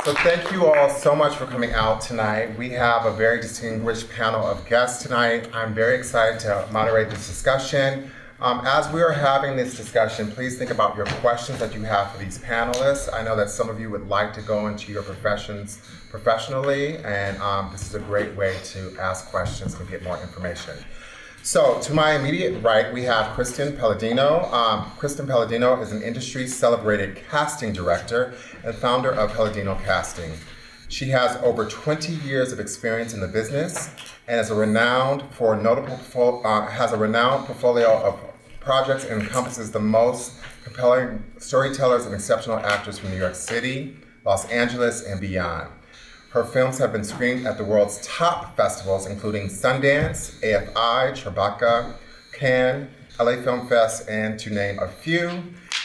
So thank you all so much for coming out tonight. We have a very distinguished panel of guests tonight. I'm very excited to moderate this discussion. As we are having this discussion, please think about your questions that you have for these panelists. I know that some of you would like to go into your professions professionally, and this is a great way to ask questions and get more information. So to my immediate right, we have Kristen Palladino. Kristen Palladino is an industry-celebrated casting director and founder of Palladino Casting. She has over 20 years of experience in the business and has a renowned portfolio of projects and encompasses the most compelling storytellers and exceptional actors from New York City, Los Angeles, and beyond. Her films have been screened at the world's top festivals, including Sundance, AFI, Tribeca, Cannes, LA Film Fest, and to name a few.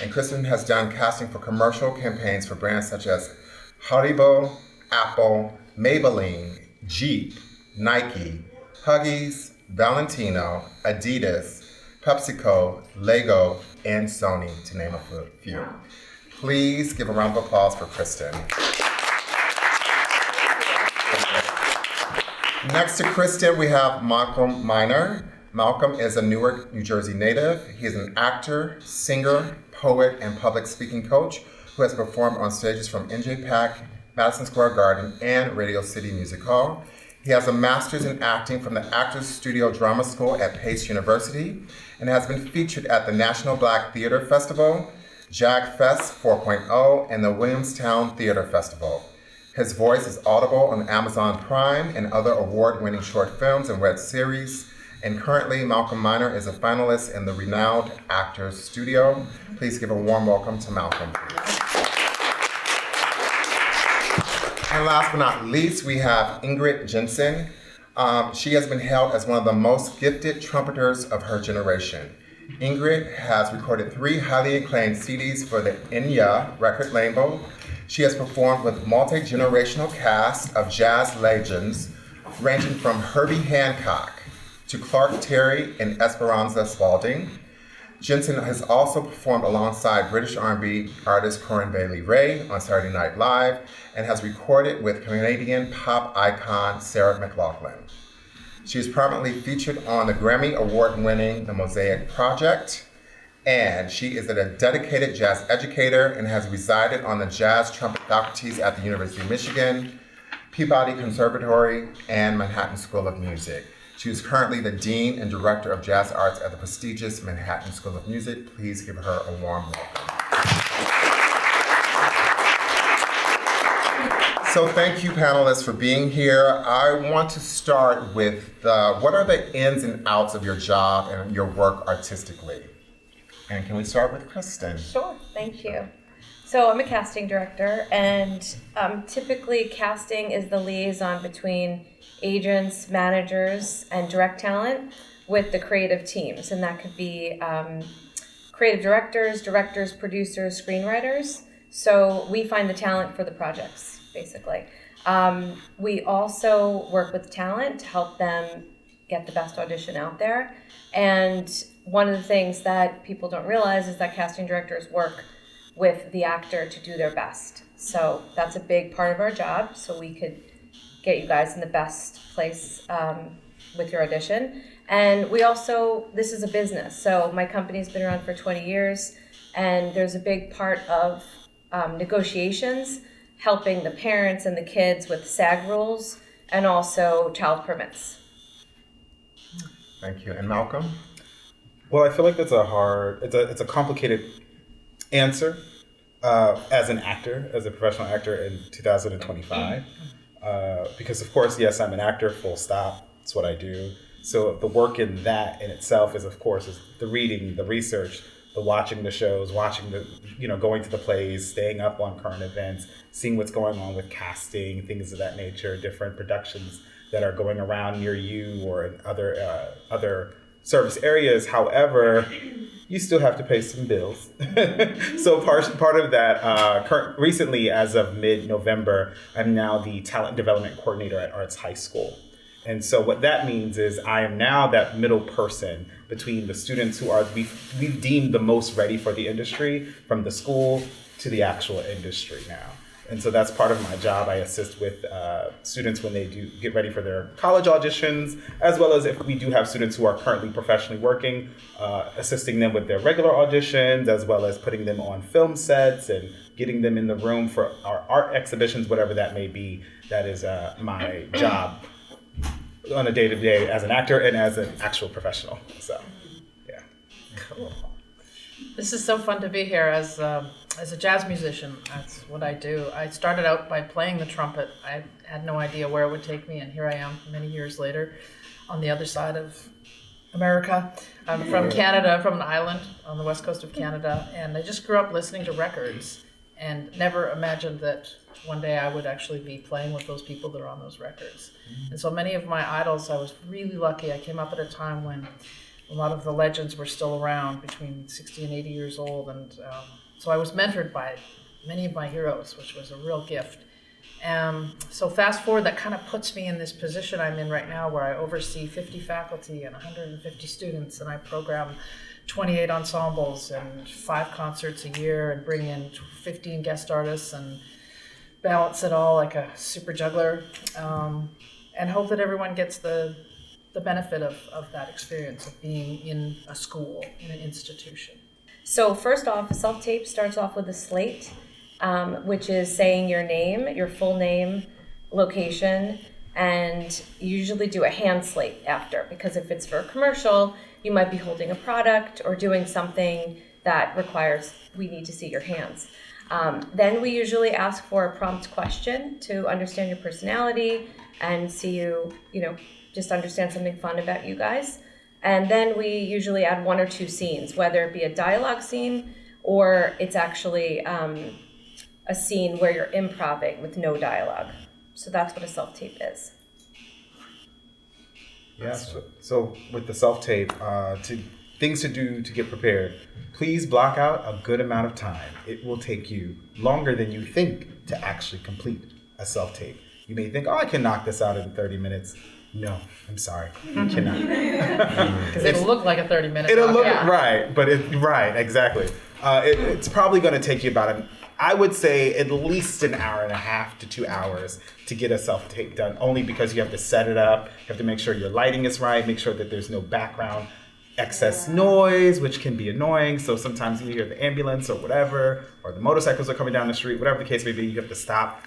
And Kristen has done casting for commercial campaigns for brands such as Haribo, Apple, Maybelline, Jeep, Nike, Huggies, Valentino, Adidas, PepsiCo, Lego, and Sony, to name a few. Please give a round of applause for Kristen. Next to Kristen, we have Malcolm Miner. Malcolm is a Newark, New Jersey native. He is an actor, singer, poet, and public speaking coach who has performed on stages from NJPAC, Madison Square Garden, and Radio City Music Hall. He has a master's in acting from the Actors Studio Drama School at Pace University and has been featured at the National Black Theater Festival, JAG Fest 4.0, and the Williamstown Theater Festival. His voice is audible on Amazon Prime and other award-winning short films and web series. And currently, Malcolm Miner is a finalist in the renowned Actors Studio. Please give a warm welcome to Malcolm. And last but not least, we have Ingrid Jensen. She has been hailed as one of the most gifted trumpeters of her generation. Ingrid has recorded 3 highly acclaimed CDs for the Enya record label. She has performed with multi-generational cast of jazz legends, ranging from Herbie Hancock to Clark Terry and Esperanza Spalding. Jensen has also performed alongside British R&B artist Corinne Bailey Rae on Saturday Night Live and has recorded with Canadian pop icon Sarah McLachlan. She is prominently featured on the Grammy Award-winning The Mosaic Project, and she is a dedicated jazz educator and has resided on the jazz trumpet faculties at the University of Michigan, Peabody Conservatory, and Manhattan School of Music. She is currently the Dean and Director of Jazz Arts at the prestigious Manhattan School of Music. Please give her a warm welcome. So thank you, panelists, for being here. I want to start with what are the ins and outs of your job and your work artistically? And can we start with Kristen? Sure, thank you. So I'm a casting director, and typically casting is the liaison between agents, managers, and direct talent with the creative teams. And that could be creative directors, producers, screenwriters. So we find the talent for the projects, basically. We also work with talent to help them get the best audition out there. And one of the things that people don't realize is that casting directors work with the actor to do their best. So that's a big part of our job, so we could get you guys in the best place with your audition. And we also, this is a business, so my company's been around for 20 years, and there's a big part of negotiations, helping the parents and the kids with SAG rules, and also child permits. Thank you. And Malcolm? Well, I feel like that's it's a complicated answer as an actor, as a professional actor in 2025. Because of course, yes, I'm an actor, full stop. It's what I do. So the work in that in itself is the reading, the research, the watching the shows, going to the plays, staying up on current events, seeing what's going on with casting, things of that nature, different productions that are going around near you or in other service areas. However, you still have to pay some bills. So part of that, recently, as of mid-November, I'm now the talent development coordinator at Arts High School. And so what that means is I am now that middle person between the students who we've deemed the most ready for the industry, from the school to the actual industry now. And so that's part of my job. I assist with students when they do get ready for their college auditions, as well as if we do have students who are currently professionally working, assisting them with their regular auditions, as well as putting them on film sets and getting them in the room for our art exhibitions, whatever that may be. That is my job on a day-to-day as an actor and as an actual professional. So, yeah. Cool. This is so fun to be here as a jazz musician. That's what I do. I started out by playing the trumpet. I had no idea where it would take me, and here I am many years later on the other side of America. I'm from Canada, from an island on the west coast of Canada, and I just grew up listening to records and never imagined that one day I would actually be playing with those people that are on those records. And so many of my idols, I was really lucky. I came up at a time when a lot of the legends were still around, between 60 and 80 years old, and so I was mentored by many of my heroes, which was a real gift. So fast forward, that kind of puts me in this position I'm in right now, where I oversee 50 faculty and 150 students, and I program 28 ensembles and 5 concerts a year, and bring in 15 guest artists and balance it all like a super juggler, and hope that everyone gets the benefit of that experience of being in a school, in an institution. So first off, a self-tape starts off with a slate, which is saying your name, your full name, location, and you usually do a hand slate after, because if it's for a commercial, you might be holding a product or doing something that requires, we need to see your hands. Then we usually ask for a prompt question to understand your personality and see you, just understand something fun about you guys. And then we usually add 1 or 2 scenes, whether it be a dialogue scene or it's actually a scene where you're improvising with no dialogue. So that's what a self-tape is. Yeah, so with the self-tape, things to do to get prepared, please block out a good amount of time. It will take you longer than you think to actually complete a self-tape. You may think, I can knock this out in 30 minutes. No, I'm sorry, you cannot. Because it'll look like a 30-minute. It'll look right, but exactly. It's probably going to take you I would say at least an hour and a half to 2 hours to get a self-tape done, only because you have to set it up, you have to make sure your lighting is right, make sure that there's no background excess noise, which can be annoying. So sometimes you hear the ambulance or whatever, or the motorcycles are coming down the street, whatever the case may be, you have to stop,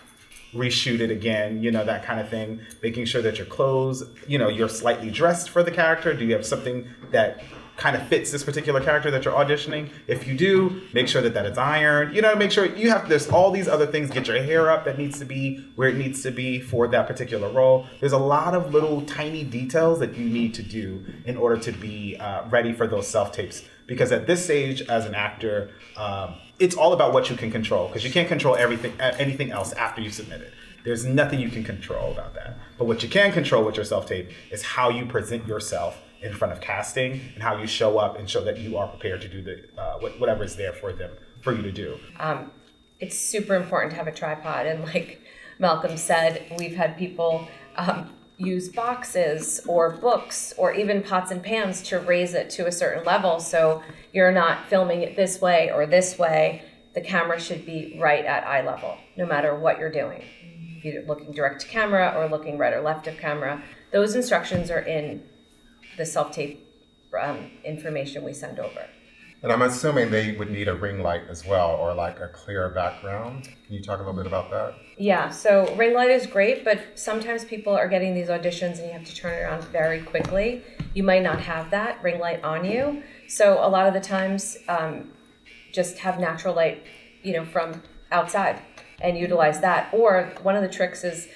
reshoot it again, that kind of thing. Making sure that your clothes, you're slightly dressed for the character. Do you have something that kind of fits this particular character that you're auditioning? If you do, make sure that it's ironed. Make sure there's all these other things. Get your hair up that needs to be where it needs to be for that particular role. There's a lot of little tiny details that you need to do in order to be ready for those self-tapes. Because at this stage, as an actor, it's all about what you can control, because you can't control anything else after you submit it. There's nothing you can control about that. But what you can control with your self-tape is how you present yourself in front of casting, and how you show up and show that you are prepared to do whatever is there for you to do. It's super important to have a tripod, and like Malcolm said, we've had people use boxes or books or even pots and pans to raise it to a certain level, so you're not filming it this way or this way. The camera should be right at eye level, no matter what you're doing. If you're looking direct to camera or looking right or left of camera, those instructions are in the self-tape information we send over. And I'm assuming they would need a ring light as well, or like a clear background. Can you talk a little bit about that? Yeah, so ring light is great, but sometimes people are getting these auditions and you have to turn it on very quickly. You might not have that ring light on you. So a lot of the times, just have natural light, from outside and utilize that. Or one of the tricks is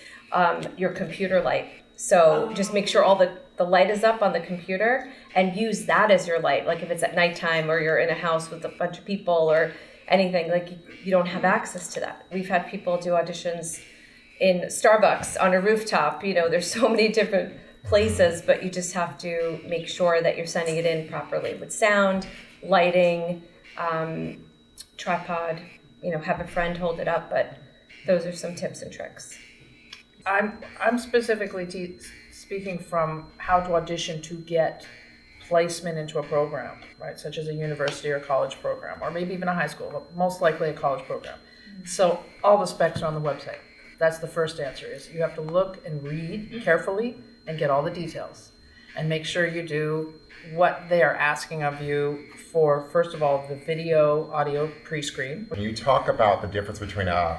your computer light. So just make sure all the light is up on the computer and use that as your light. Like if it's at nighttime or you're in a house with a bunch of people or anything, like you don't have access to that. We've had people do auditions in Starbucks on a rooftop. There's so many different places, but you just have to make sure that you're sending it in properly with sound, lighting, tripod, have a friend hold it up, but those are some tips and tricks. I'm specifically speaking from how to audition to get placement into a program, right? Such as a university or college program, or maybe even a high school, but most likely a college program. So all the specs are on the website. That's the first answer, is you have to look and read carefully and get all the details and make sure you do what they are asking of you for, first of all, the video, audio pre-screen. When you talk about the difference between a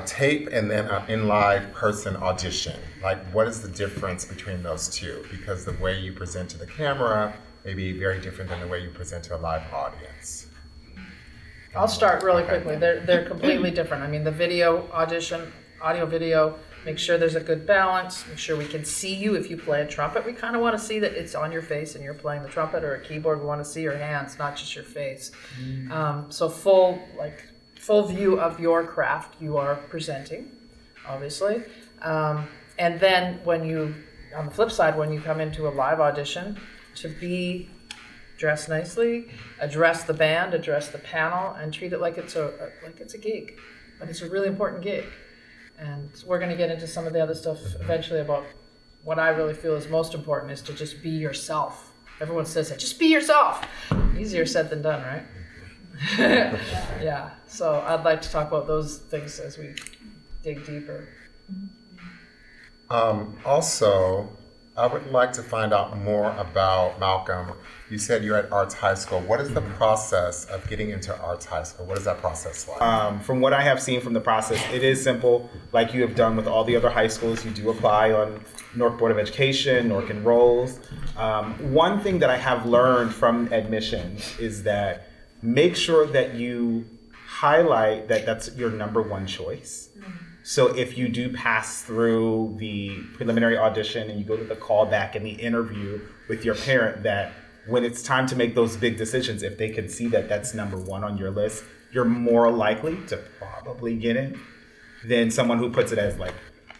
tape and then an in-live person audition, like what is the difference between those two? Because the way you present to the camera may be very different than the way you present to a live audience. I'll start really quickly. They're completely different. I mean, the video audition, audio video, make sure there's a good balance, make sure we can see you. If you play a trumpet, we kind of want to see that it's on your face and you're playing the trumpet, or a keyboard, we want to see your hands, not just your face. So full view of your craft you are presenting, obviously. And then on the flip side, when you come into a live audition, to be dressed nicely, address the band, address the panel, and treat it like it's a gig, but it's a really important gig. And we're going to get into some of the other stuff eventually about what I really feel is most important, is to just be yourself. Everyone says that, just be yourself. Easier said than done, right? Yeah. So I'd like to talk about those things as we dig deeper. Also, I would like to find out more about Malcolm. You said you're at Arts High School. What is the process of getting into Arts High School? What is that process like? From what I have seen from the process, it is simple. Like you have done with all the other high schools, you do apply on North Board of Education, North Enrolls. One thing that I have learned from admissions is that make sure that you highlight that that's your number one choice. So if you do pass through the preliminary audition and you go to the callback and the interview with your parent, that when it's time to make those big decisions, if they can see that that's number one on your list, you're more likely to probably get in than someone who puts it as like,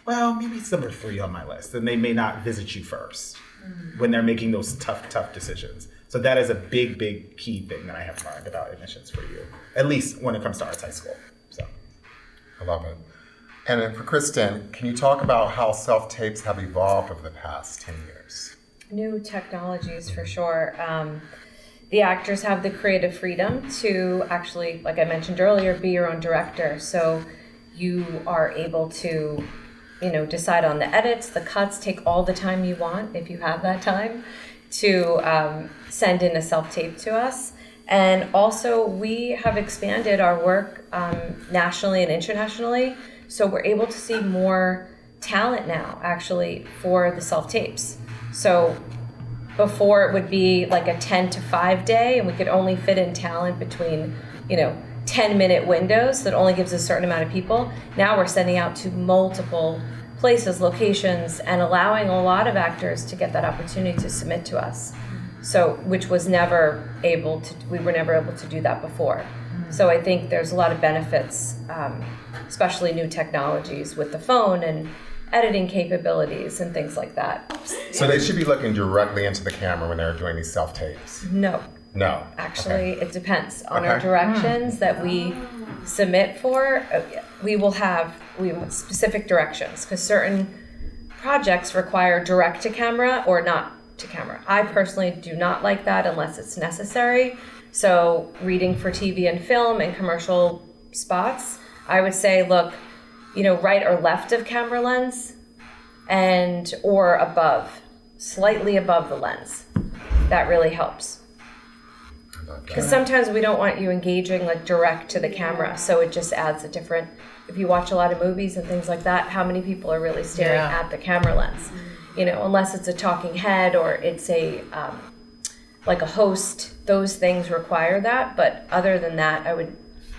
well, maybe it's number 3 on my list, and they may not visit you first when they're making those tough decisions. So that is a big key thing that I have learned about admissions for you, at least when it comes to Arts High School. So I love it. And then for Kristen, can you talk about how self-tapes have evolved over the past 10 years? New technologies for sure. The actors have the creative freedom to actually, like I mentioned earlier, be your own director. So you are able to, decide on the edits, the cuts, take all the time you want, if you have that time, to send in a self-tape to us. And also we have expanded our work nationally and internationally. So we're able to see more talent now, actually, for the self-tapes. So before it would be like a 10 to 5 day, and we could only fit in talent between, 10-minute windows that only gives a certain amount of people. Now we're sending out to multiple places, locations, and allowing a lot of actors to get that opportunity to submit to us. So, which was we were never able to do that before. So I think there's a lot of benefits, especially new technologies with the phone and editing capabilities and things like that. So they should be looking directly into the camera when they're doing these self-tapes? No. No. Actually, It depends on our directions that we submit for. We have specific directions, because certain projects require direct to camera or not to camera. I personally do not like that unless it's necessary. So reading for TV and film and commercial spots, I would say, look, right or left of camera lens or above, slightly above the lens. That really helps. Because sometimes we don't want you engaging like direct to the camera. So it just adds if you watch a lot of movies and things like that, how many people are really staring at the camera lens? Unless it's a talking head or it's like a host, those things require that. But other than that,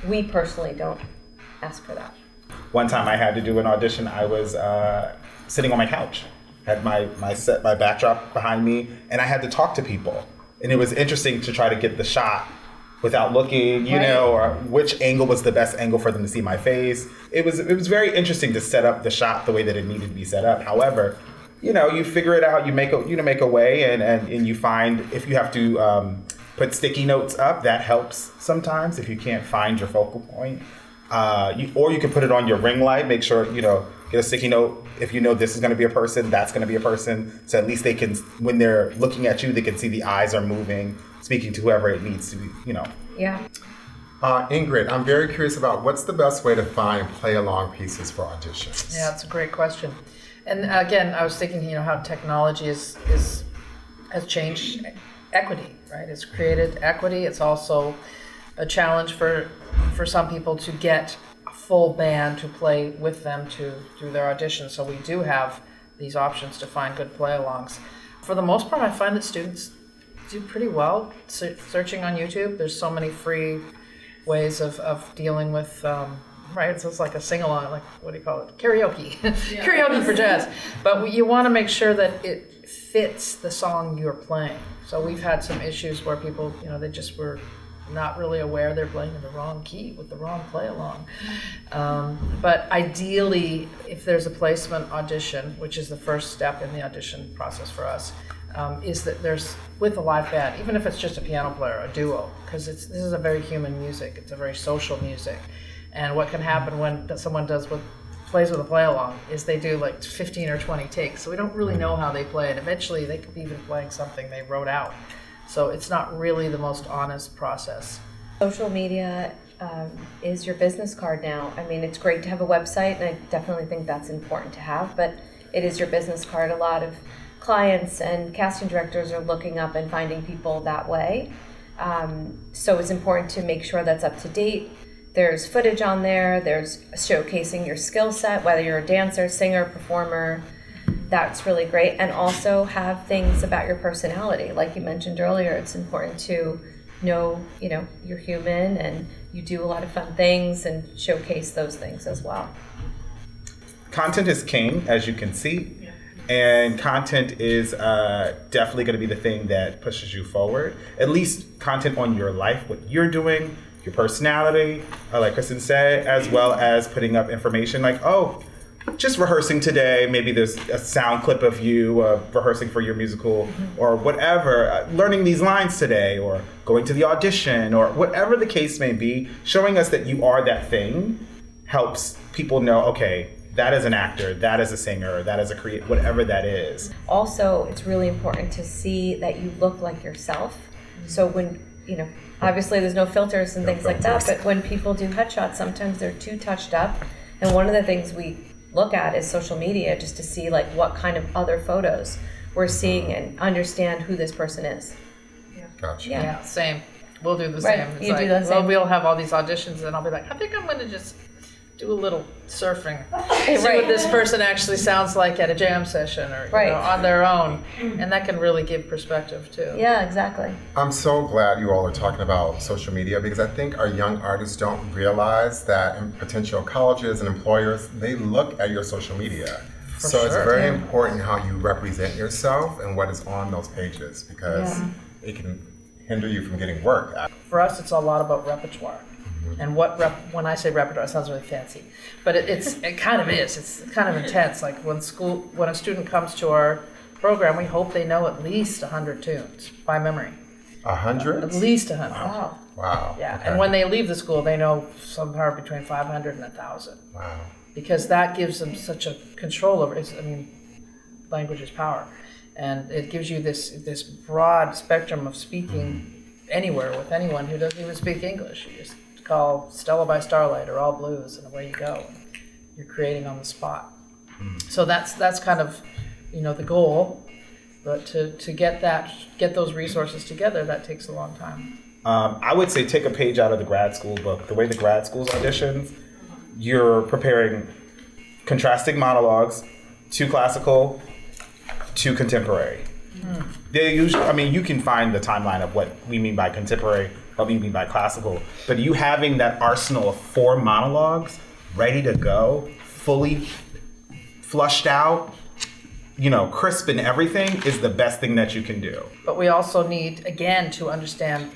we personally don't ask for that. one time I had to do an audition, I was sitting on my couch, had my backdrop behind me, and I had to talk to people. And it was interesting to try to get the shot without looking, or which angle was the best angle for them to see my face. It was very interesting to set up the shot the way that it needed to be set up. However, you figure it out, you make a way, and you find if you have to put sticky notes up, that helps sometimes if you can't find your focal point. Or you can put it on your ring light, make sure, get a sticky note. If this is going to be a person, that's going to be a person. So at least they can, when they're looking at you, they can see the eyes are moving, speaking to whoever it needs to be, Yeah. Ingrid, I'm very curious about what's the best way to find play-along pieces for auditions? Yeah, it's a great question. And again, I was thinking, how technology has changed equity, right? It's created equity. It's also a challenge for some people to get a full band to play with them to do their auditions. So we do have these options to find good play-alongs. For the most part, I find that students do pretty well searching on YouTube. There's so many free ways of dealing with, right? So it's like a sing-along, like, what do you call it? Karaoke. Karaoke for jazz. But you want to make sure that it fits the song you're playing. So we've had some issues where people, they just were not really aware they're playing in the wrong key with the wrong play-along. But ideally, if there's a placement audition, which is the first step in the audition process for us, is that there's, with a live band, even if it's just a piano player, a duo, because this is a very human music, it's a very social music. And what can happen when someone plays with a play-along is they do like 15 or 20 takes, so we don't really know how they play, and eventually they could be even playing something they wrote out. So it's not really the most honest process. Social media is your business card now. I mean, it's great to have a website, and I definitely think that's important to have, but it is your business card. A lot of clients and casting directors are looking up and finding people that way. So it's important to make sure that's up to date. There's footage on there, there's showcasing your skill set, whether you're a dancer, singer, performer. That's really great. And also have things about your personality. Like you mentioned earlier, it's important to know, you're human and you do a lot of fun things, and showcase those things as well. Content is king, as you can see. And content is definitely going to be the thing that pushes you forward. At least content on your life, what you're doing, your personality, like Kristen said, as well as putting up information like, just rehearsing today. Maybe there's a sound clip of you rehearsing for your musical or whatever, learning these lines today, or going to the audition, or whatever the case may be. Showing us that you are that thing helps people know, okay, that is an actor, that is a singer, that is a creator, whatever that is. Also, it's really important to see that you look like yourself. So when, obviously there's no filters and things like that, but when people do headshots, sometimes they're too touched up. And one of the things we look at is social media, just to see like what kind of other photos we're seeing and understand who this person is. Gotcha. Yeah, same. We'll do the Right, same. It's you do the same. We'll have all these auditions, and I'll be like, I think I'm going to just do a little surfing. See Right. what this person actually sounds like at a jam session, or Right. on their own, and that can really give perspective too. Yeah, exactly. I'm so glad you all are talking about social media, because I think our young artists don't realize that potential colleges and employers, they look at your social media. So it's sure. very important how you represent yourself and what is on those pages, because it can hinder you from getting work. For us, it's a lot about repertoire. And when I say repertoire, it sounds really fancy, but it kind of is. It's kind of intense. Like when a student comes to our program, we hope they know at least 100 tunes by memory. 100? At least 100. Wow. Wow. Yeah, Okay. and when they leave the school, they know somewhere between 500 and 1,000. Wow. Because that gives them such a control over it. Language is power, and it gives you this broad spectrum of speaking anywhere with anyone who doesn't even speak English. You just call Stella by Starlight or All Blues, and away you go. You're creating on the spot. So that's kind of the goal, but to get those resources together, that takes a long time. I would say take a page out of the grad school book. The way the grad schools auditions, you're preparing contrasting monologues, 2 classical, 2 contemporary. They usually, you can find the timeline of what we mean by contemporary, what we mean by classical, but you having that arsenal of 4 monologues ready to go, fully flushed out, crisp and everything, is the best thing that you can do. But we also need, again, to understand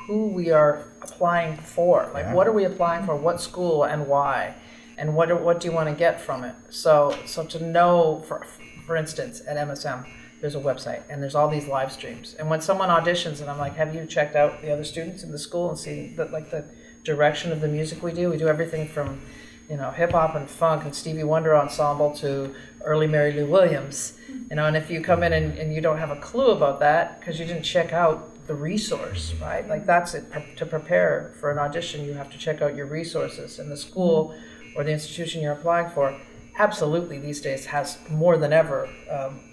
who we are applying for. Like, what are we applying for? What school and why? And what do you want to get from it? So to know, for instance, at MSM, there's a website and there's all these live streams. And when someone auditions, and I'm like, have you checked out the other students in the school and see the direction of the music we do? We do everything from, hip hop and funk and Stevie Wonder ensemble to early Mary Lou Williams. And if you come in and you don't have a clue about that because you didn't check out the resource, right? Like that's it. To prepare for an audition, you have to check out your resources, and the school or the institution you're applying for absolutely these days has more than ever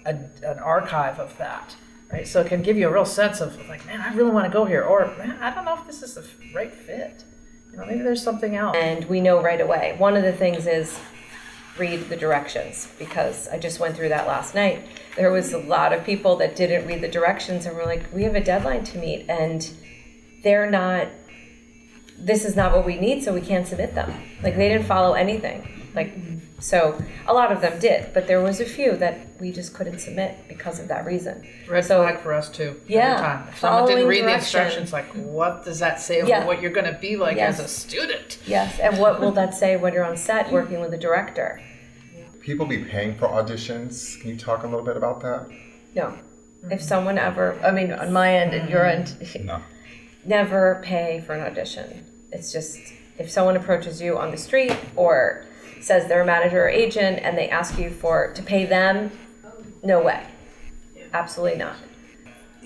an archive of that, right? So it can give you a real sense of like, man, I really want to go here, or man, I don't know if this is the right fit. You know, maybe there's something else. And we know right away. One of the things is read the directions, because I just went through that last night. There was a lot of people that didn't read the directions and were like, we have a deadline to meet and this is not what we need, so we can't submit them. Like they didn't follow anything. So a lot of them did, but there was a few that we just couldn't submit because of that reason. Red flag for us too. Yeah. Every time. If someone didn't read the Following instructions, like what does that say about what you're going to be like Yes. as a student? Yes, and what will that say when you're on set working with a director? People be paying for auditions. Can you talk a little bit about that? No. If someone ever, I mean, on my end and your end, No. never pay for an audition. It's just, if someone approaches you on the street or says they're a manager or agent and they ask you to pay them, no way. Absolutely not.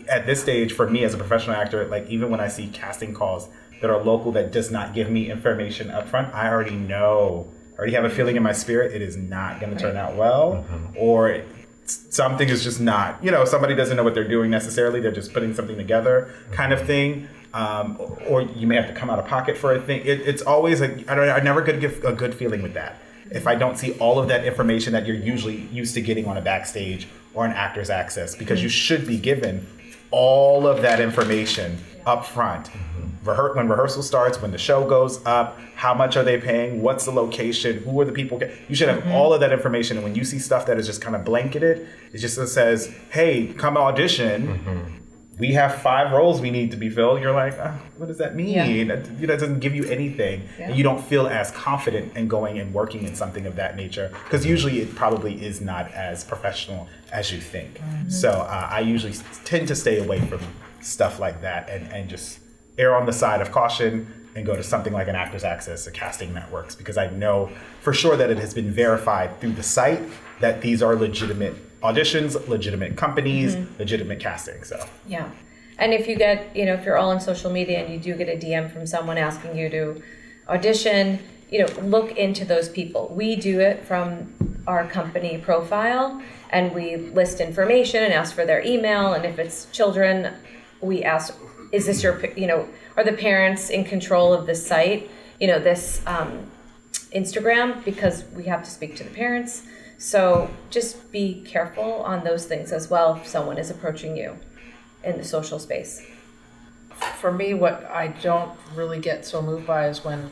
At this stage, for me as a professional actor, like even when I see casting calls that are local that does not give me information up front, I already know, I already have a feeling in my spirit it is not going to turn out well, or something is just not, somebody doesn't know what they're doing necessarily, they're just putting something together kind of thing. Or you may have to come out of pocket for a thing. It's always I never could give a good feeling with that. If I don't see all of that information that you're usually used to getting on a backstage or an actor's access, because you should be given all of that information up front. When rehearsal starts, when the show goes up, how much are they paying, what's the location, who are the people, you should have all of that information. And when you see stuff that is just kind of blanketed, it just says, hey, come audition. We have 5 roles we need to be filled. You're like, what does that mean? Yeah. That doesn't give you anything. Yeah. And you don't feel as confident in going and working in something of that nature. Because usually it probably is not as professional as you think. So I usually tend to stay away from stuff like that and just err on the side of caution and go to something like an Actors Access or Casting Networks, because I know for sure that it has been verified through the site that these are legitimate auditions, legitimate companies, legitimate casting. So Yeah. And if you get, if you're all on social media and you do get a DM from someone asking you to audition, look into those people. We do it from our company profile and we list information and ask for their email. And if it's children, we ask, is this your, are the parents in control of this site, this Instagram, because we have to speak to the parents. So just be careful on those things as well if someone is approaching you in the social space. For me, what I don't really get so moved by is when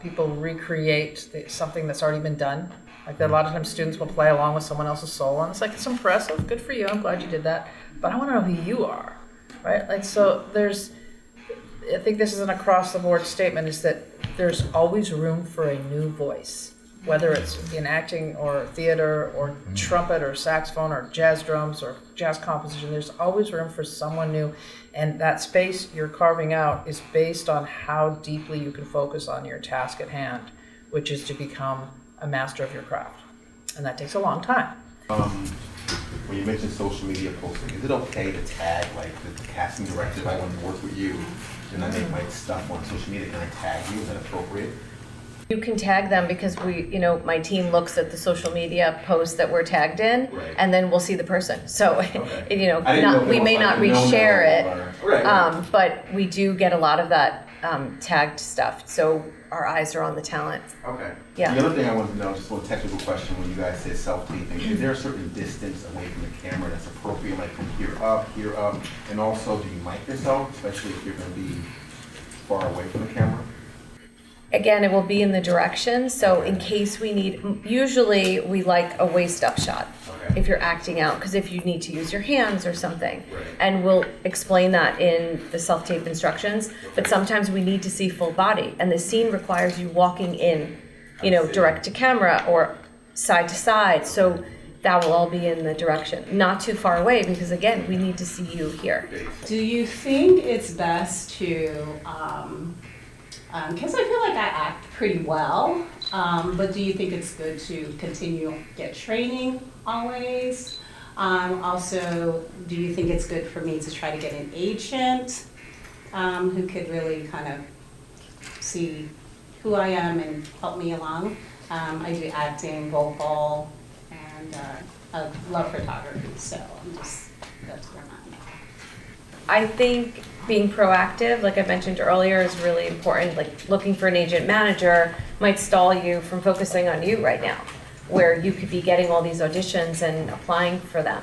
people recreate something that's already been done. Like a lot of times students will play along with someone else's solo, and it's like, it's impressive, good for you, I'm glad you did that, but I want to know who you are, right? Like, so I think this is an across-the-board statement, is that there's always room for a new voice, whether it's in acting or theater or trumpet or saxophone or jazz drums or jazz composition. There's always room for someone new, and that space you're carving out is based on how deeply you can focus on your task at hand, which is to become a master of your craft, and that takes a long time. When you mentioned social media posting, is it okay to tag like the casting director if I want to work with you and I make my stuff on social media? Can I tag you? Is that appropriate? You can tag them because my team looks at the social media posts that we're tagged in, Right. and then we'll see the person. So, Okay. I didn't know we may not reshare it, Right. but we do get a lot of that tagged stuff. So our eyes are on the talent. Okay. Yeah. The other thing I wanted to know, just one technical question, when you guys say self-taping, is there a certain distance away from the camera that's appropriate, like from here up, and also do you mic yourself, especially if you're going to be far away from the camera? Again, it will be in the direction. So in case we need, usually we like a waist-up shot. Okay. If you're acting out, because if you need to use your hands or something. Right. And we'll explain that in the self-tape instructions, but sometimes we need to see full body, and the scene requires you walking in, direct to camera or side to side, so that will all be in the direction. Not too far away, because again, we need to see you here. Do you think it's best to, because I feel like I act pretty well, but do you think it's good to get training always? Also, do you think it's good for me to try to get an agent who could really kind of see who I am and help me along? I do acting, vocal, and I love photography, so that's where I'm at now. I think being proactive, like I mentioned earlier, is really important. Like looking for an agent manager might stall you from focusing on you right now, where you could be getting all these auditions and applying for them.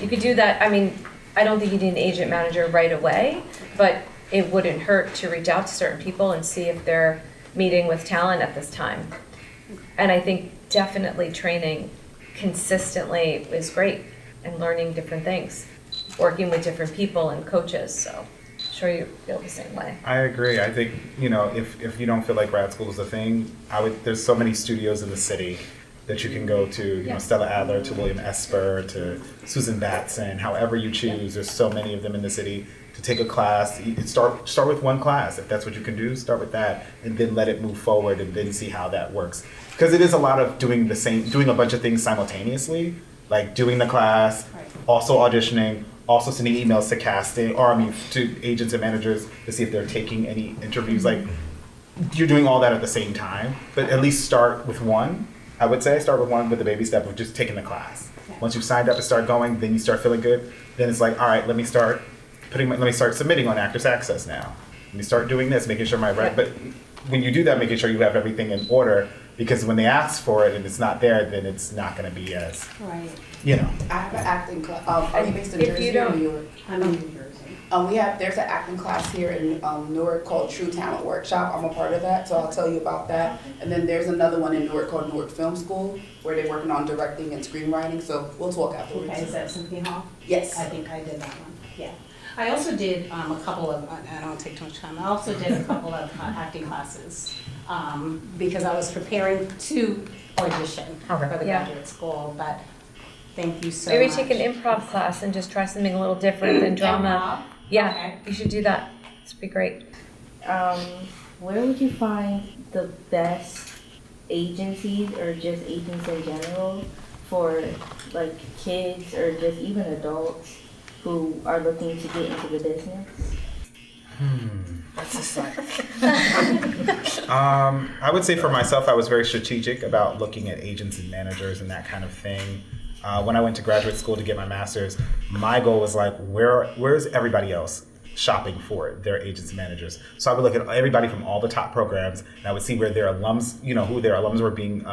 You could do that. I mean, I don't think you need an agent manager right away, but it wouldn't hurt to reach out to certain people and see if they're meeting with talent at this time. And I think definitely training consistently is great, and learning different things, working with different people and coaches. So I'm sure you feel the same way. I agree. I think, if you don't feel like grad school is a thing, there's so many studios in the city that you can go to, Stella Adler, to William Esper, to Susan Batson, however you choose. There's so many of them in the city. To take a class, start with one class. If that's what you can do, start with that, and then let it move forward, and then see how that works. Because it is a lot of doing a bunch of things simultaneously, like doing the class, also auditioning, also sending emails to casting, to agents and managers to see if they're taking any interviews. Like, you're doing all that at the same time, but at least start with one. I would say start with one, with the baby step of just taking the class. Once you've signed up and start going, then you start feeling good. Then it's like, all right, let me start submitting on Actors Access now. Let me start doing this, making sure but when you do that, making sure you have everything in order, because when they ask for it and it's not there, then it's not going to be as, Right. I have an acting class. Are you based in Jersey or New York? I'm in New Jersey. There's an acting class here in Newark called True Talent Workshop. I'm a part of that, so I'll tell you about that. And then there's another one in Newark called Newark Film School, where they're working on directing and screenwriting. So we'll talk afterwards. Okay, is that Symphony Hall? Yes. I think I did that one, yeah. I also did a couple of, I don't take too much time, I also did a couple of acting classes because I was preparing to audition for the graduate school, but thank you so Maybe much. take an improv class and just try something a little different than drama. Improv? Yeah, Okay. you should do that. This would be great. Where would you find the best agencies or just agents in general for like kids or just even adults who are looking to get into the business? That's a sign. I would say for myself, I was very strategic about looking at agents and managers and that kind of thing. When I went to graduate school to get my master's, my goal was like, where's everybody else shopping for their agents and managers? So I would look at everybody from all the top programs, and I would see where their alums, who their alums were being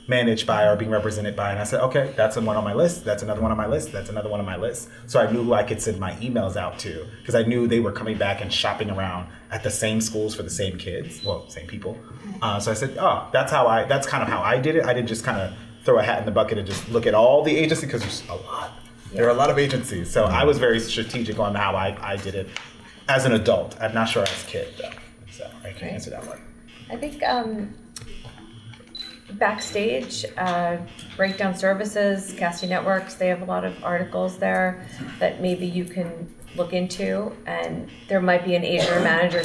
managed by or being represented by. And I said, okay, that's one on my list. That's another one on my list. That's another one on my list. So I knew who I could send my emails out to, because I knew they were coming back and shopping around at the same schools for the same kids, same people. So I said, that's kind of how I did it. I didn't just kind of throw a hat in the bucket and just look at all the agencies, because there's a lot. There are a lot of agencies. So I was very strategic on how I did it as an adult. I'm not sure as a kid, though. So I can't answer that one. I think Backstage, Breakdown Services, Casting Networks, they have a lot of articles there that maybe you can look into, and there might be an agent or manager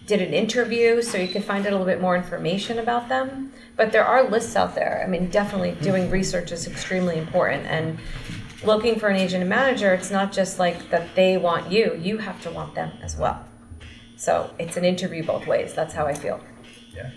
did an interview, so you can find out a little bit more information about them. But there are lists out there. I mean, definitely doing research is extremely important, and looking for an agent and manager, it's not just like that they want you, you have to want them as well. So it's an interview both ways. That's how I feel. Yeah.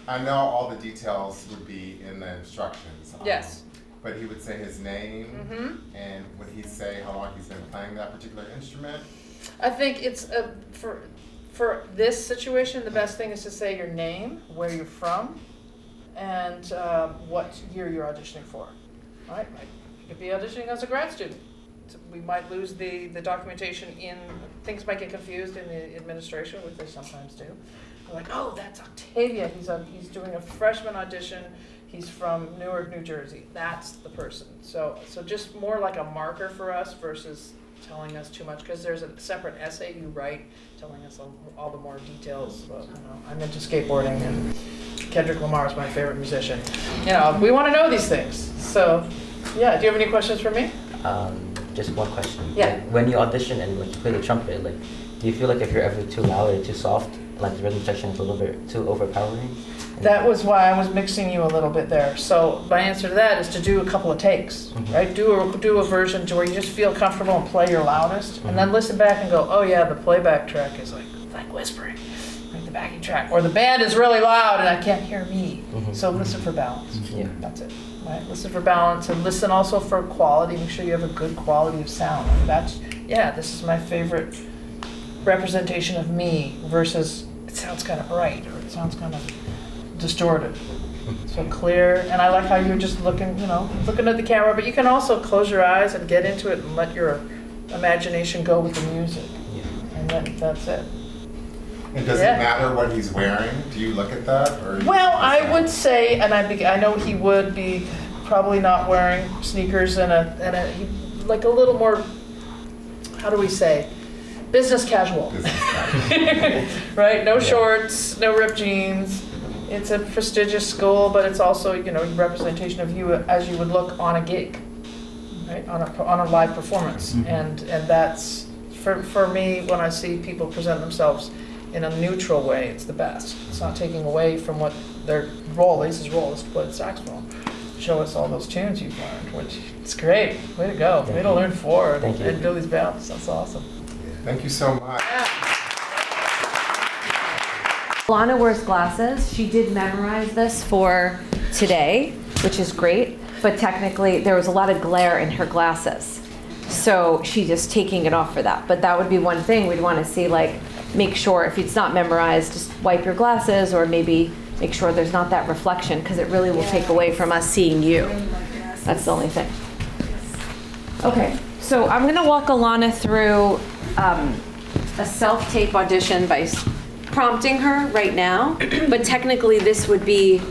I know all the details would be in the instructions. Yes. But he would say his name, and would he say how long he's been playing that particular instrument? I think it's for this situation, the best thing is to say your name, where you're from, and what year you're auditioning for. Right? You could be auditioning as a grad student. we might lose the documentation things might get confused in the administration, which they sometimes do. We're like, oh, that's Octavia. He's doing a freshman audition. He's from Newark, New Jersey. That's the person. So just more like a marker for us versus telling us too much, because there's a separate essay you write telling us all the more details about, I'm into skateboarding and Kendrick Lamar is my favorite musician. We want to know these things. So, yeah, do you have any questions for me? Just one question. Yeah. Like, when you audition and like you play the trumpet, like, do you feel like if you're ever too loud or too soft, like the rhythm section is a little bit too overpowering? That was why I was mixing you a little bit there. So my answer to that is to do a couple of takes, right? Do a version to where you just feel comfortable and play your loudest, and then listen back and go, oh yeah, the playback track is like whispering, like the backing track, or the band is really loud and I can't hear me. So listen for balance. Yeah. That's it. Right? Listen for balance, and listen also for quality. Make sure you have a good quality of sound. This is my favorite representation of me versus it sounds kind of bright or it sounds kind of distorted. So clear, and I like how you're just looking at the camera, but you can also close your eyes and get into it and let your imagination go with the music. Yeah. And that's it. And does it matter what he's wearing? Do you look at that? Or I would say, and I know he would be probably not wearing sneakers and like a little more, how do we say, business casual. Right? No shorts, no ripped jeans. It's a prestigious school, but it's also, representation of you as you would look on a gig, right? On a live performance. And that's, for me, when I see people present themselves in a neutral way, it's the best. It's not taking away from what their role is. His role is to play the saxophone. Show us all those tunes you've learned, which it's great. Way to go. Way to learn four and do these ballads. That's awesome. Thank you so much. Alana wears glasses. She did memorize this for today, which is great, but technically there was a lot of glare in her glasses. So she's just taking it off for that. But that would be one thing we'd want to see, like, make sure if it's not memorized, just wipe your glasses, or maybe make sure there's not that reflection, because it really will take away from us seeing you. That's the only thing. Okay, so I'm gonna walk Alana through a self-tape audition by prompting her right now, but technically this would be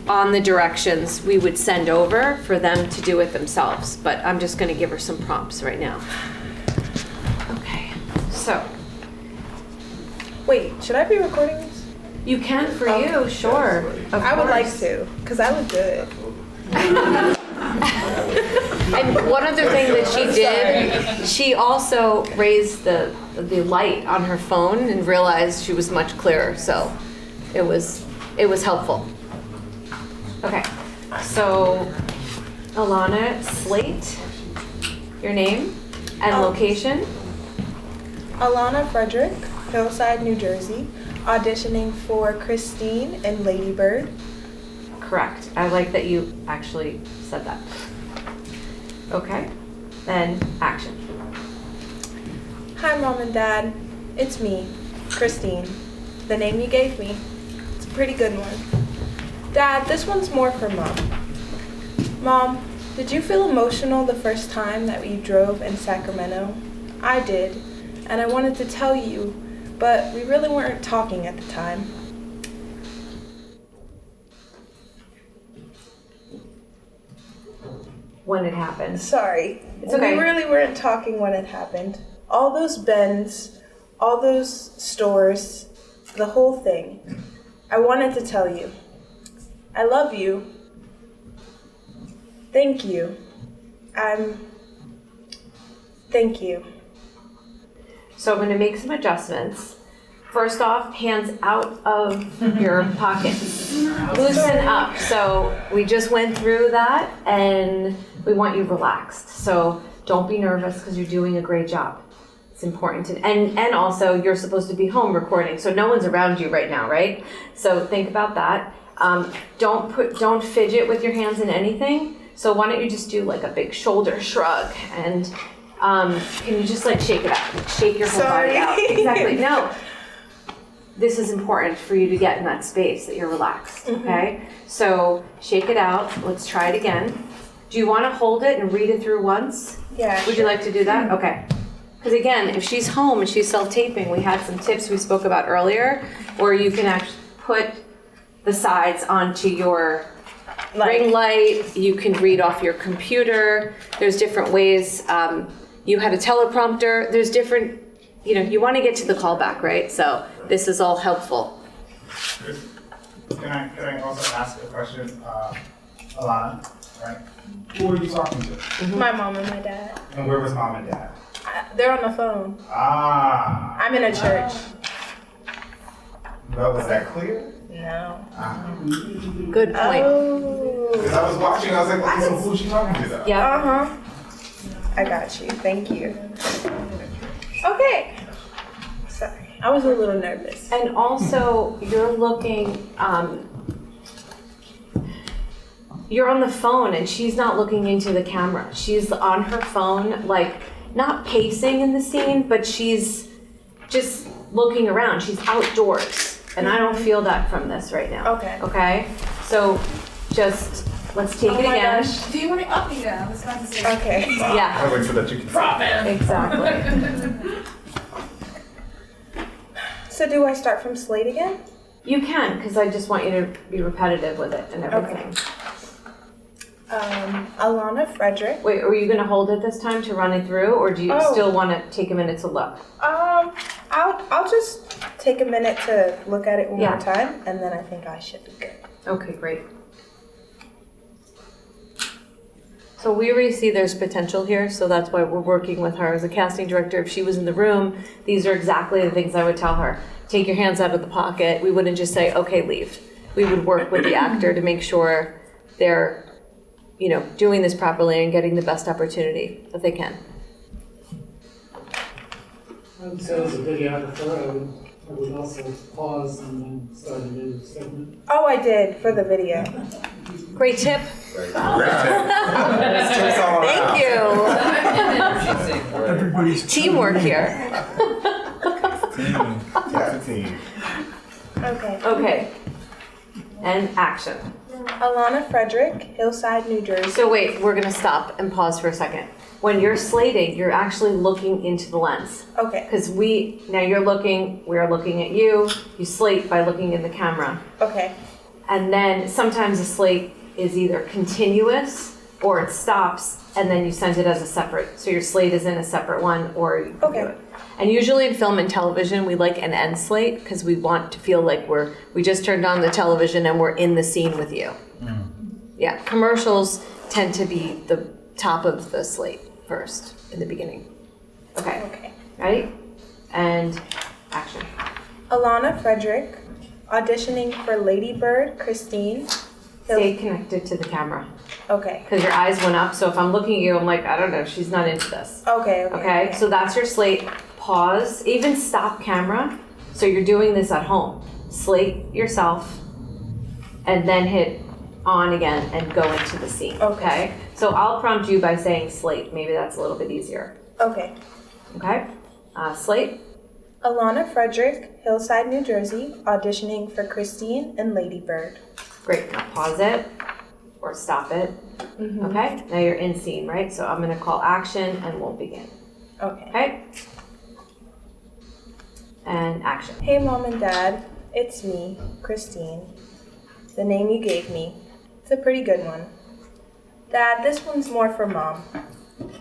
on the directions we would send over for them to do it themselves, but I'm just gonna give her some prompts right now. Okay, so. Wait, should I be recording this? You can for you, sure. I would like to, because I look good. And one other thing that she did, she also raised the light on her phone and realized she was much clearer, so it was helpful. Okay, so Alana, slate, your name and location. Alana Frederick, Hillside, New Jersey, auditioning for Christine and Lady Bird. Correct. I like that you actually said that. Okay, then action. Hi, Mom and Dad. It's me, Christine. The name you gave me. It's a pretty good one. Dad, this one's more for Mom. Mom, did you feel emotional the first time that we drove in Sacramento? I did, and I wanted to tell you, but we really weren't talking at the time. When it happened. Sorry. It's okay. We really weren't talking when it happened. All those bends, all those stores, the whole thing. I wanted to tell you. I love you. Thank you. Thank you. So I'm going to make some adjustments. First off, hands out of your pockets. Loosen up. So we just went through that and we want you relaxed. So don't be nervous because you're doing a great job. It's important to, and also you're supposed to be home recording, so no one's around you right now, right? So think about that. Don't fidget with your hands in anything. So why don't you just do like a big shoulder shrug and can you just like shake it out? Like shake your whole body out. Exactly. No. This is important for you to get in that space that you're relaxed, okay? So shake it out. Let's try it again. Do you want to hold it and read it through once? Yeah. Would you like to do that? Okay. Because again, if she's home and she's self-taping, we had some tips we spoke about earlier, where you can actually put the sides onto your ring light. You can read off your computer. There's different ways. You had a teleprompter. There's different, you want to get to the callback, right? So this is all helpful. Can I also ask a question? Alana, right? Who were you talking to? My mom and my dad. And where was mom and dad? They're on the phone. Ah. I'm in a church. Well, was that clear? No. Good point. Because I was watching, I was like, so who's she talking to though? Yeah. Uh-huh. I got you. Thank you. Okay. Sorry. I was a little nervous. And also, you're looking, you're on the phone and she's not looking into the camera. She's on her phone, like, not pacing in the scene, but she's just looking around. She's outdoors. And I don't feel that from this right now. Okay. Okay? So just, let's take it my again. gosh. Do you want it up and down? It's not the same. Okay. Yeah, I wait so that you can drop it. exactly. So do I start from Slate again? You can, because I just want you to be repetitive with it and everything. Alana Frederick. Wait, are you gonna hold it this time to run it through, or do you still wanna take a minute to look? I'll just take a minute to look at it one Yeah. more time, and then I think I should be good. Okay, great. So we already see there's potential here, so that's why we're working with her as a casting director. If she was in the room, these are exactly the things I would tell her. Take your hands out of the pocket. We wouldn't just say, okay, leave. We would work with the actor to make sure they're, doing this properly and getting the best opportunity that they can. I would say as a videographer, I would also pause and then start a new segment. Oh, I did for the video. Great tip. Thank you. Everybody's Teamwork here. Team. Okay. Okay. And action. Alana Frederick, Hillside, New Jersey. So wait, we're gonna stop and pause for a second. When you're slating, you're actually looking into the lens. Okay. Because we're looking at you, you slate by looking in the camera. Okay. And then sometimes a slate is either continuous or it stops and then you send it as a separate. So your slate is in a separate one or you can do it. And usually in film and television, we like an end slate because we want to feel like we just turned on the television and we're in the scene with you. Yeah, commercials tend to be the top of the slate first in the beginning. Okay. Okay. Ready? And action. Alana Frederick, auditioning for Lady Bird, Christine. Stay connected to the camera Okay. because your eyes went up. So if I'm looking at you, I'm like, I don't know, she's not into this. Okay. Okay, so that's your slate. Pause, even stop camera. So you're doing this at home. Slate yourself and then hit on again and go into the scene. Okay? So I'll prompt you by saying slate. Maybe that's a little bit easier. Okay. Okay? Slate. Alana Frederick, Hillside, New Jersey, auditioning for Christine and Lady Bird. Great. Now pause it or stop it. Okay? Now you're in scene, right? So I'm going to call action and we'll begin. Okay. Okay? And action. Hey, Mom and Dad, it's me, Christine. The name you gave me. It's a pretty good one. Dad, this one's more for Mom.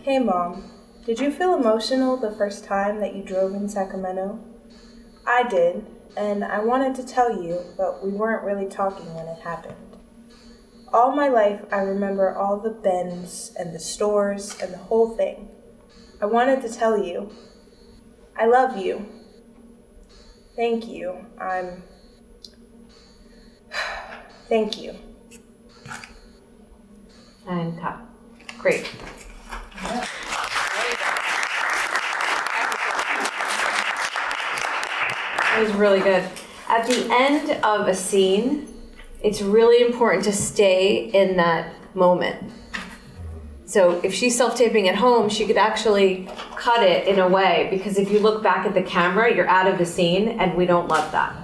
Hey, Mom, did you feel emotional the first time that you drove in Sacramento? I did, and I wanted to tell you, but we weren't really talking when it happened. All my life, I remember all the bends and the stores and the whole thing. I wanted to tell you, I love you. Thank you. Thank you. And cut. Great. That was really good. At the end of a scene, it's really important to stay in that moment. So if she's self-taping at home, she could actually cut it in a way, because if you look back at the camera, you're out of the scene, and we don't love that.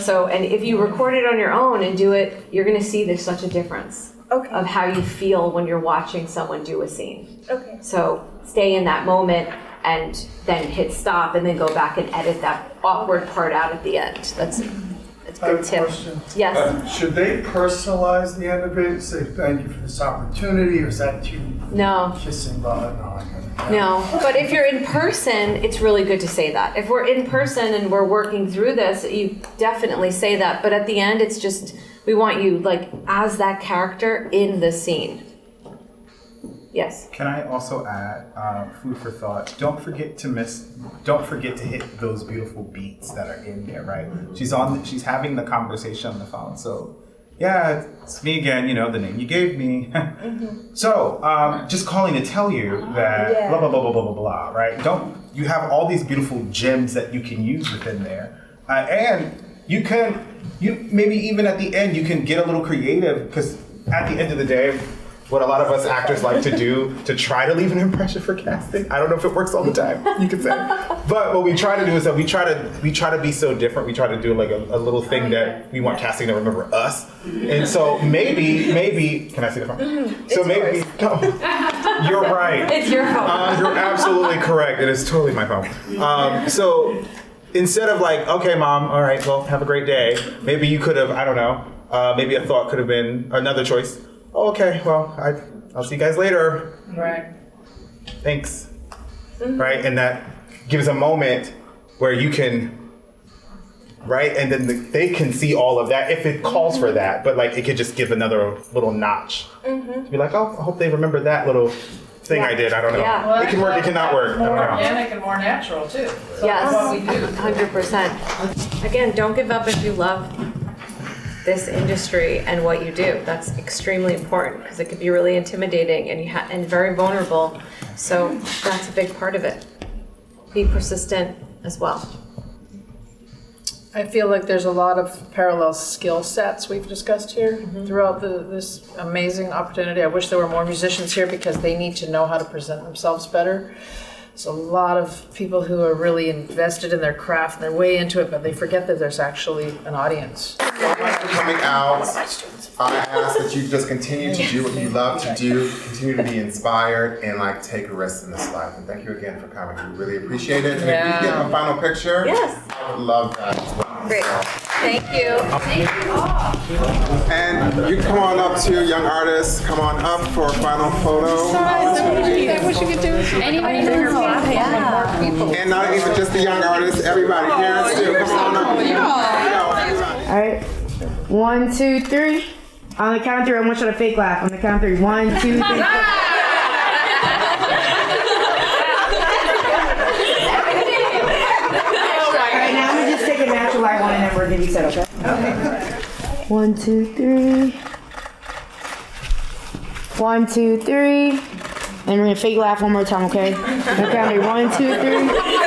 So, and if you record it on your own and do it, you're gonna see there's such a difference. Okay. Of how you feel when you're watching someone do a scene. Okay. So stay in that moment and then hit stop and then go back and edit that awkward part out at the end. That's a good tip. Question. Yes. Should they personalize the end of it, say thank you for this opportunity, or is that too No. kissing? No, I get it. No, but if you're in person, it's really good to say that. If we're in person and we're working through this, you definitely say that. But at the end, it's just, we want you like as that character in the scene. Yes. Can I also add food for thought? Don't forget to hit those beautiful beats that are in there, right? She's having the conversation on the phone. So, yeah, it's me again, the name you gave me. So, just calling to tell you that blah, blah, blah, blah, blah, blah, blah, right? You have all these beautiful gems that you can use within there. And you maybe even at the end, you can get a little creative, because at the end of the day, what a lot of us actors like to do to try to leave an impression for casting. I don't know if it works all the time, you could say. But what we try to do is that we try to be so different. We try to do like a little thing that we want casting to remember us. And so maybe, can I see the phone? So maybe, you're right. It's your phone. You're absolutely correct. It is totally my phone. So instead of like, okay, Mom, all right, well, have a great day. Maybe you could have, I don't know, maybe a thought could have been another choice. Oh, okay, well, I'll see you guys later. Right. Thanks. Right, and that gives a moment where you can, right, and then they can see all of that if it calls for that, but like it could just give another little notch. To be like, oh, I hope they remember that little thing I did. I don't know. Yeah. It can work, it cannot work. More organic and more natural too. So Yes. that's what we do. 100%. Again, don't give up if you love this industry and what you do. That's extremely important because it could be really intimidating and very vulnerable. So that's a big part of it. Be persistent as well. I feel like there's a lot of parallel skill sets we've discussed here throughout this amazing opportunity. I wish there were more musicians here because they need to know how to present themselves better. There's a lot of people who are really invested in their craft and they're way into it, but they forget that there's actually an audience. So much for coming out. I ask that you just continue to do what you love to do, continue to be inspired, and like take a risk in this life. And thank you again for coming. We really appreciate it. And if we get a final picture, Yes. I would love that as well. Great. Thank you. And you come on up to young artists. Come on up for a final photo. I wish you could do it. Anybody And not even just the young artists, everybody, parents too. Come on up. All right. 1, 2, 3. On the count of 3, I want you to fake laugh. On the count of 3. 1, 2, 3. All right, now I'm gonna just take a natural light one and then we're gonna be set, okay? Okay. 1, 2, 3. 1, 2, 3. And we're gonna fake laugh one more time, okay? On the count of 3. 1, 2, 3.